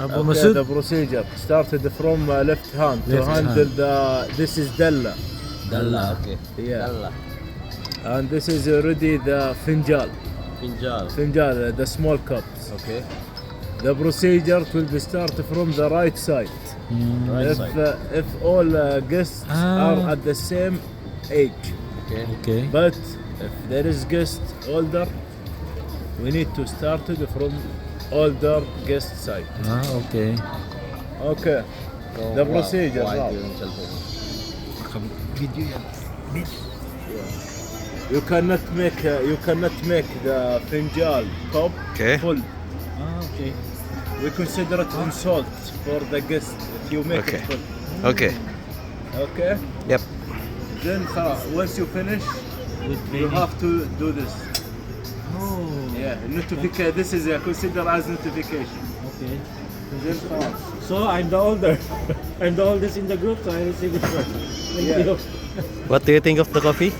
Abu Okay, Masud? the procedure started from left hand to Left handle hand. this is Dalla, Dalla, okay. Yeah. Dalla. and this is already the Finjal, Pinjal. the small cups. Okay. The procedure will be started from the right side. Right if side. if all guests Ah. are at the same age, Okay. Okay. but if there is guest older, we need to start it from older guest side. Okay. Okay. So, The procedure wide now. yung cellphone. Video yan. You cannot make the Finjal cup Okay. full. Okay. We consider it insult for the guest if you make Okay. it full. Okay. Okay. Yep. Then once you finish, Good you training. have to do this. Oh. Yeah, notification. This is considered as notification. Okay. Then خلاص. So I'm the older. I'm the oldest in the group, so I receive it first. Thank Yeah. you. What do you think of the coffee?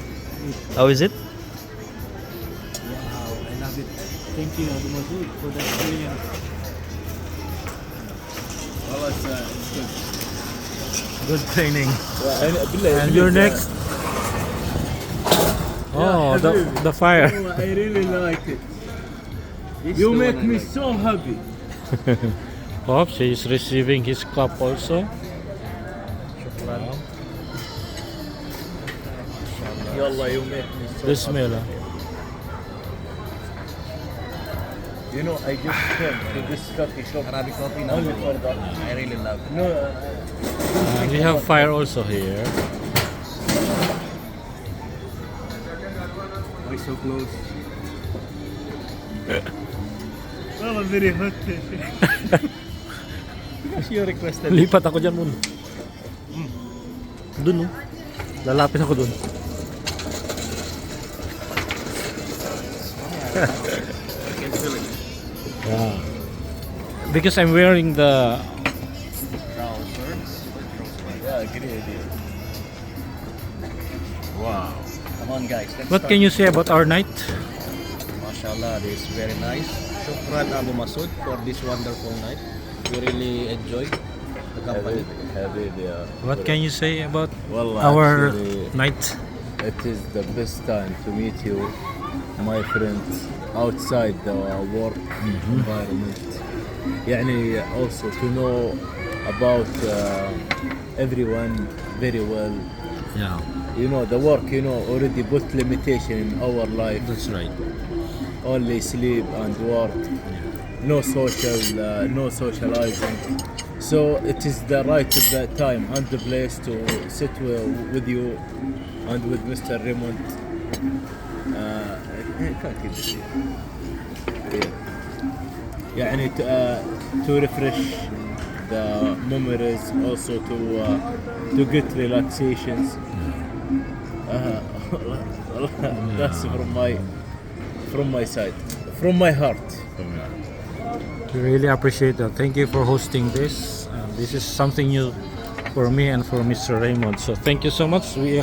How is it? Wow, I love it. Thank you, Abu Masud, for the experience. Well, it's good. Good training. Yeah, And you're next. Oh, the fire. I really like it. You make me so happy. Oh, she's receiving his cup also. Yalla, you make me so Bismillah. You know, I just came to this coffee shop Arabic coffee only for that. I really love it. No, And we have fire also here. why so close? Well, I'm very hot. Because you requested. Lipat ako dyan muna. Dun, oh. Lalapit ako dun. I can feel it. Yeah. Because I'm wearing the... Trousers. Yeah, great idea. Wow. Come on guys, let's What start. can you say about our night? Mashallah, this is very nice. Shukran Abu Masud for this wonderful night. We really enjoy the company. Habibi, yeah. What can you say about Wallah, our actually, night? it is the best time to meet you, my friends, outside the work environment. يعني also to know about everyone very well. Yeah, You know, the work, you know, already put limitation in our life. that's right. Only sleep and work. No social, no socializing. So it is the right time and the place to sit with you and with Mr. Raymond. I can't keep it here. Yeah. يعني to refresh the memories, also to get relaxations. That's from my side, from my heart. We really appreciate that. Thank you for hosting this. This is something new for me and for Mr. Raymond. So thank you so much. We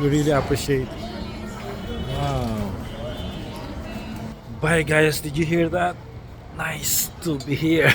really appreciate. Wow. Bye guys. Did you hear that? Nice to be here.